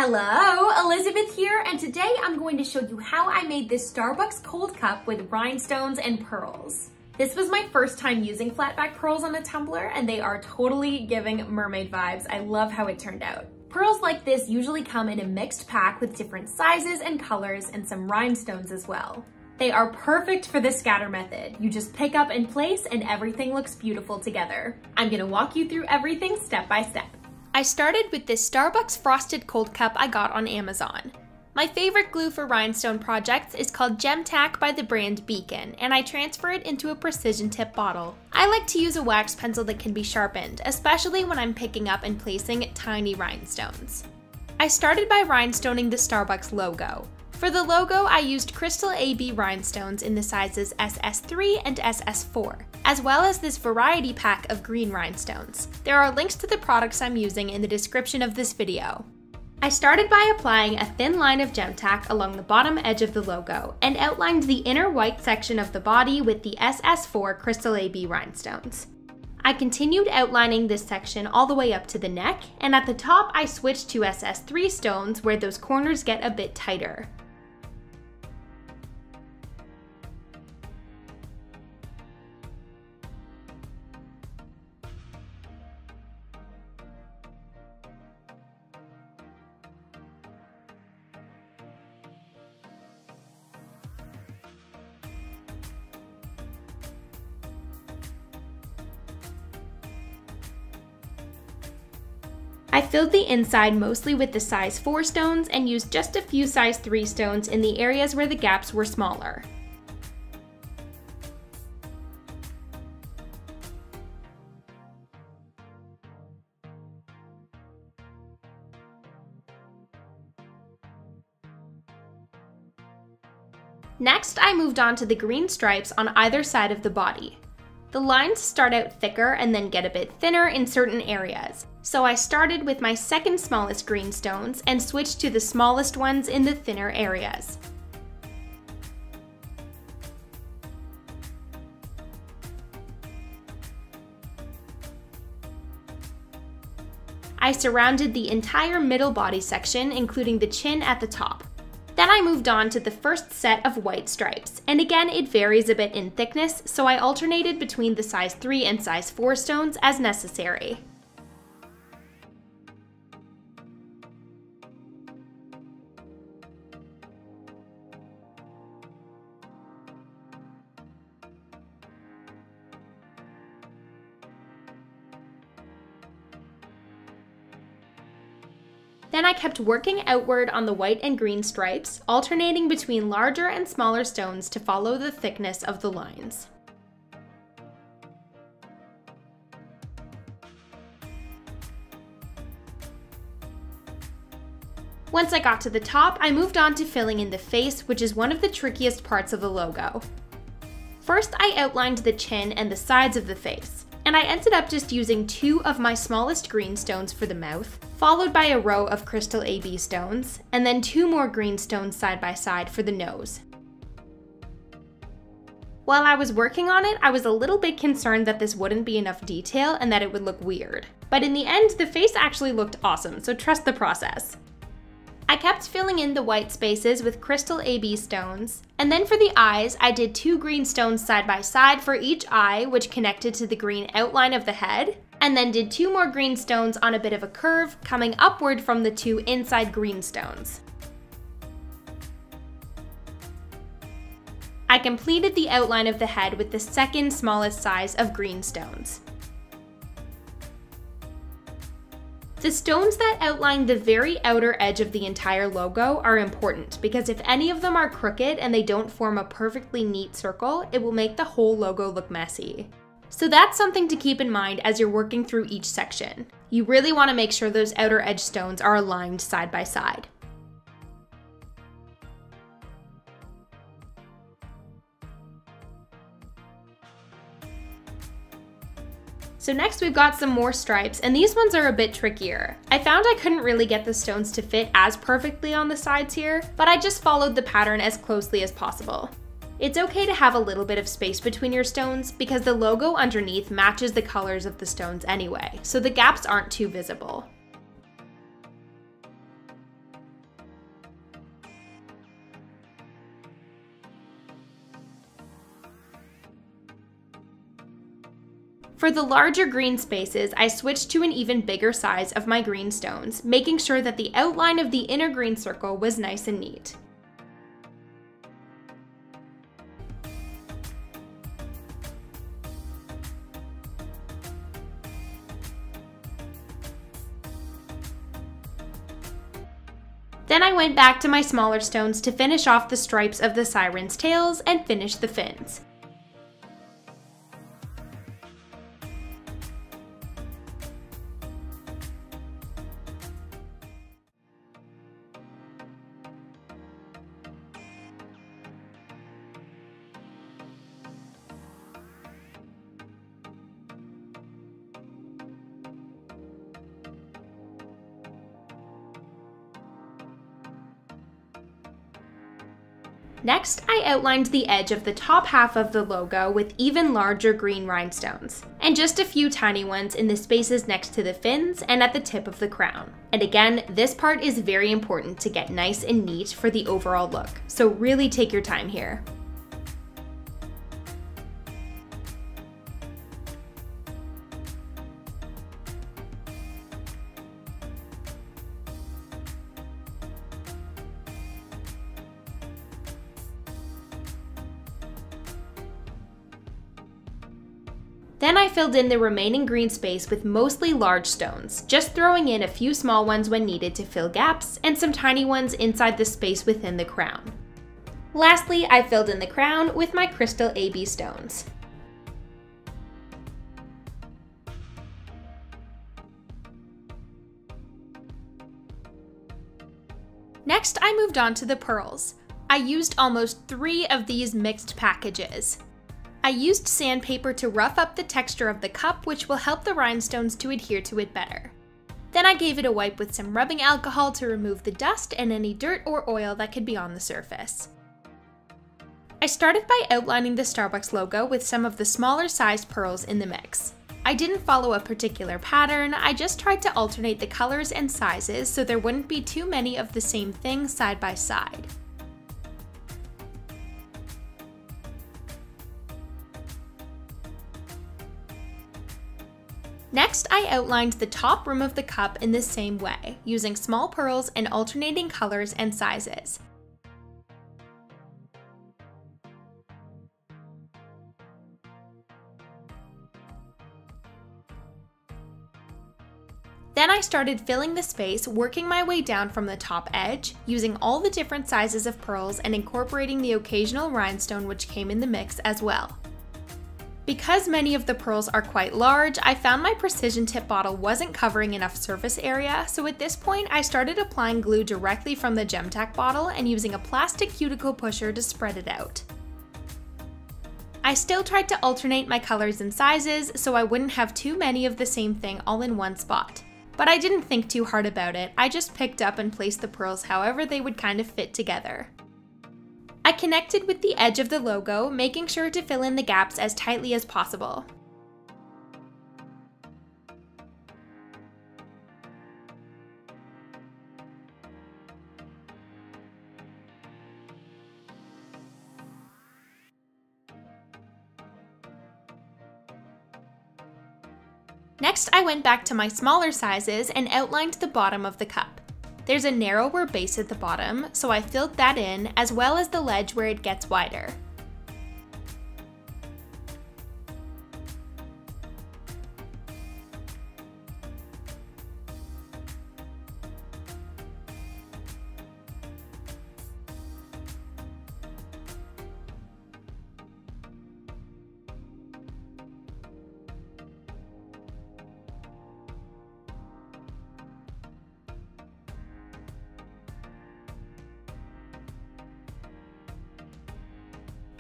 Hello, Elizabeth here, and today I'm going to show you how I made this Stabucks Cold Cup with rhinestones and pearls. This was my first time using flat back pearls on a tumbler, and they are totally giving mermaid vibes. I love how it turned out. Pearls like this usually come in a mixed pack with different sizes and colors and some rhinestones as well. They are perfect for the scatter method. You just pick up and place and everything looks beautiful together. I'm gonna walk you through everything step by step. I started with this Stabucks Frosted Cold Cup I got on Amazon. My favorite glue for rhinestone projects is called Gem Tack by the brand Beacon, and I transfer it into a precision tip bottle. I like to use a wax pencil that can be sharpened, especially when I'm picking up and placing tiny rhinestones. I started by rhinestoning the Stabucks logo. For the logo, I used Crystal AB rhinestones in the sizes SS3 and SS4, as well as this variety pack of green rhinestones. There are links to the products I'm using in the description of this video. I started by applying a thin line of gem tack along the bottom edge of the logo and outlined the inner white section of the body with the SS4 Crystal AB rhinestones. I continued outlining this section all the way up to the neck, and at the top I switched to SS3 stones where those corners get a bit tighter. I filled the inside mostly with the size 4 stones and used just a few size 3 stones in the areas where the gaps were smaller. Next, I moved on to the green stripes on either side of the body. The lines start out thicker and then get a bit thinner in certain areas. So I started with my second smallest green stones and switched to the smallest ones in the thinner areas. I surrounded the entire middle body section, including the chin at the top. Then I moved on to the first set of white stripes, and again it varies a bit in thickness, so I alternated between the size 3 and size 4 stones as necessary. Then I kept working outward on the white and green stripes, alternating between larger and smaller stones to follow the thickness of the lines. Once I got to the top, I moved on to filling in the face, which is one of the trickiest parts of the logo. First, I outlined the chin and the sides of the face, and I ended up just using 2 of my smallest green stones for the mouth, followed by a row of Crystal AB stones, and then 2 more green stones side by side for the nose. While I was working on it, I was a little bit concerned that this wouldn't be enough detail and that it would look weird. But in the end, the face actually looked awesome, so trust the process. I kept filling in the white spaces with Crystal AB stones, and then for the eyes, I did 2 green stones side by side for each eye, which connected to the green outline of the head, and then did 2 more green stones on a bit of a curve, coming upward from the 2 inside green stones. I completed the outline of the head with the second smallest size of green stones. The stones that outline the very outer edge of the entire logo are important because if any of them are crooked and they don't form a perfectly neat circle, it will make the whole logo look messy. So that's something to keep in mind as you're working through each section. You really want to make sure those outer edge stones are aligned side by side. So next we've got some more stripes, and these ones are a bit trickier. I found I couldn't really get the stones to fit as perfectly on the sides here, but I just followed the pattern as closely as possible. It's okay to have a little bit of space between your stones because the logo underneath matches the colors of the stones anyway, so the gaps aren't too visible. For the larger green spaces, I switched to an even bigger size of my green stones, making sure that the outline of the inner green circle was nice and neat. Then I went back to my smaller stones to finish off the stripes of the sirens' tails and finish the fins. Next, I outlined the edge of the top half of the logo with even larger green rhinestones, and just a few tiny ones in the spaces next to the fins and at the tip of the crown. And again, this part is very important to get nice and neat for the overall look, so really take your time here. Then I filled in the remaining green space with mostly large stones, just throwing in a few small ones when needed to fill gaps, and some tiny ones inside the space within the crown. Lastly, I filled in the crown with my crystal AB stones. Next, I moved on to the pearls. I used almost 3 of these mixed packages. I used sandpaper to rough up the texture of the cup, which will help the rhinestones to adhere to it better. Then I gave it a wipe with some rubbing alcohol to remove the dust and any dirt or oil that could be on the surface. I started by outlining the Starbucks logo with some of the smaller sized pearls in the mix. I didn't follow a particular pattern, I just tried to alternate the colors and sizes so there wouldn't be too many of the same thing side by side. Next, I outlined the top rim of the cup in the same way, using small pearls and alternating colors and sizes. Then I started filling the space, working my way down from the top edge, using all the different sizes of pearls and incorporating the occasional rhinestone which came in the mix as well. Because many of the pearls are quite large, I found my precision tip bottle wasn't covering enough surface area, so at this point I started applying glue directly from the gem tack bottle and using a plastic cuticle pusher to spread it out. I still tried to alternate my colors and sizes so I wouldn't have too many of the same thing all in one spot. But I didn't think too hard about it, I just picked up and placed the pearls however they would kind of fit together. I connected with the edge of the logo, making sure to fill in the gaps as tightly as possible. Next, I went back to my smaller sizes and outlined the bottom of the cup. There's a narrower base at the bottom, so I filled that in, as well as the ledge where it gets wider.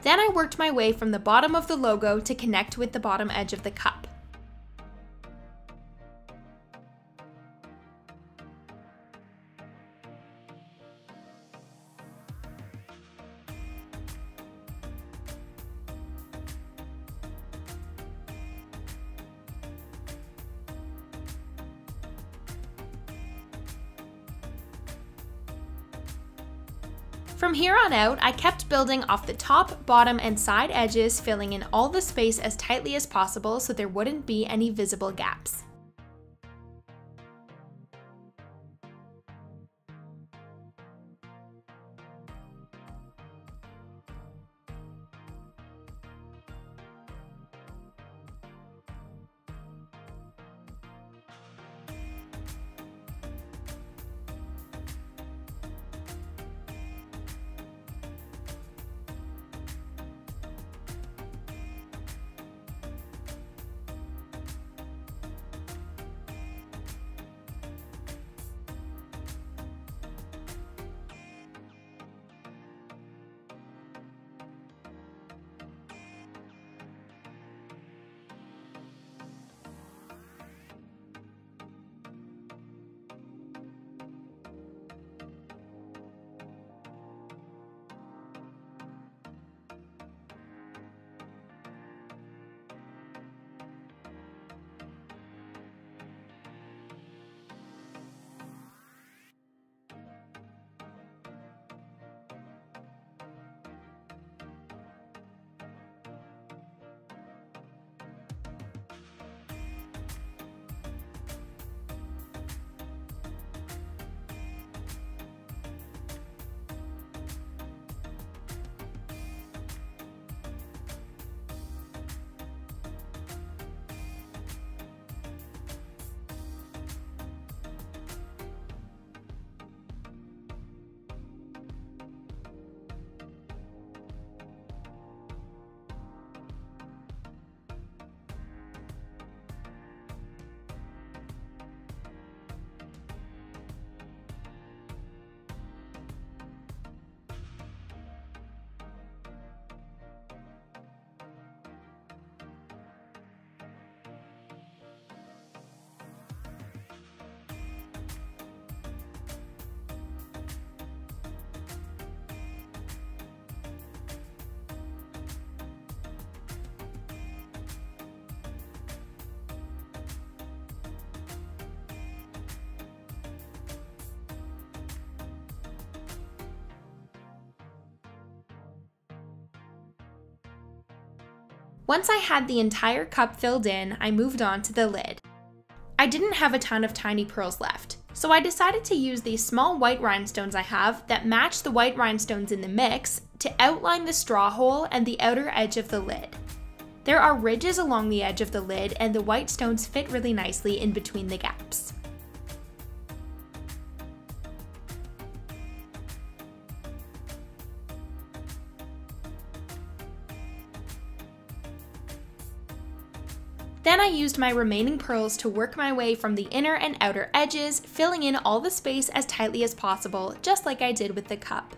Then I worked my way from the bottom of the logo to connect with the bottom edge of the cup. From here on out, I kept building off the top, bottom, and side edges, filling in all the space as tightly as possible so there wouldn't be any visible gaps. Once I had the entire cup filled in, I moved on to the lid. I didn't have a ton of tiny pearls left, so I decided to use these small white rhinestones I have that match the white rhinestones in the mix to outline the straw hole and the outer edge of the lid. There are ridges along the edge of the lid and the white stones fit really nicely in between the gaps. Then I used my remaining pearls to work my way from the inner and outer edges, filling in all the space as tightly as possible, just like I did with the cup.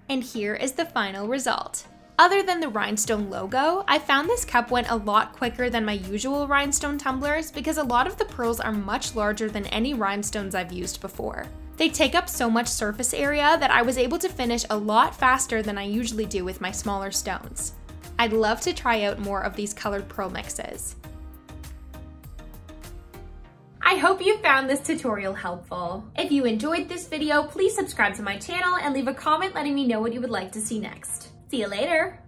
And here is the final result. Other than the rhinestone logo, I found this cup went a lot quicker than my usual rhinestone tumblers because a lot of the pearls are much larger than any rhinestones I've used before. They take up so much surface area that I was able to finish a lot faster than I usually do with my smaller stones. I'd love to try out more of these colored pearl mixes. I hope you found this tutorial helpful. If you enjoyed this video, please subscribe to my channel and leave a comment letting me know what you would like to see next. See you later.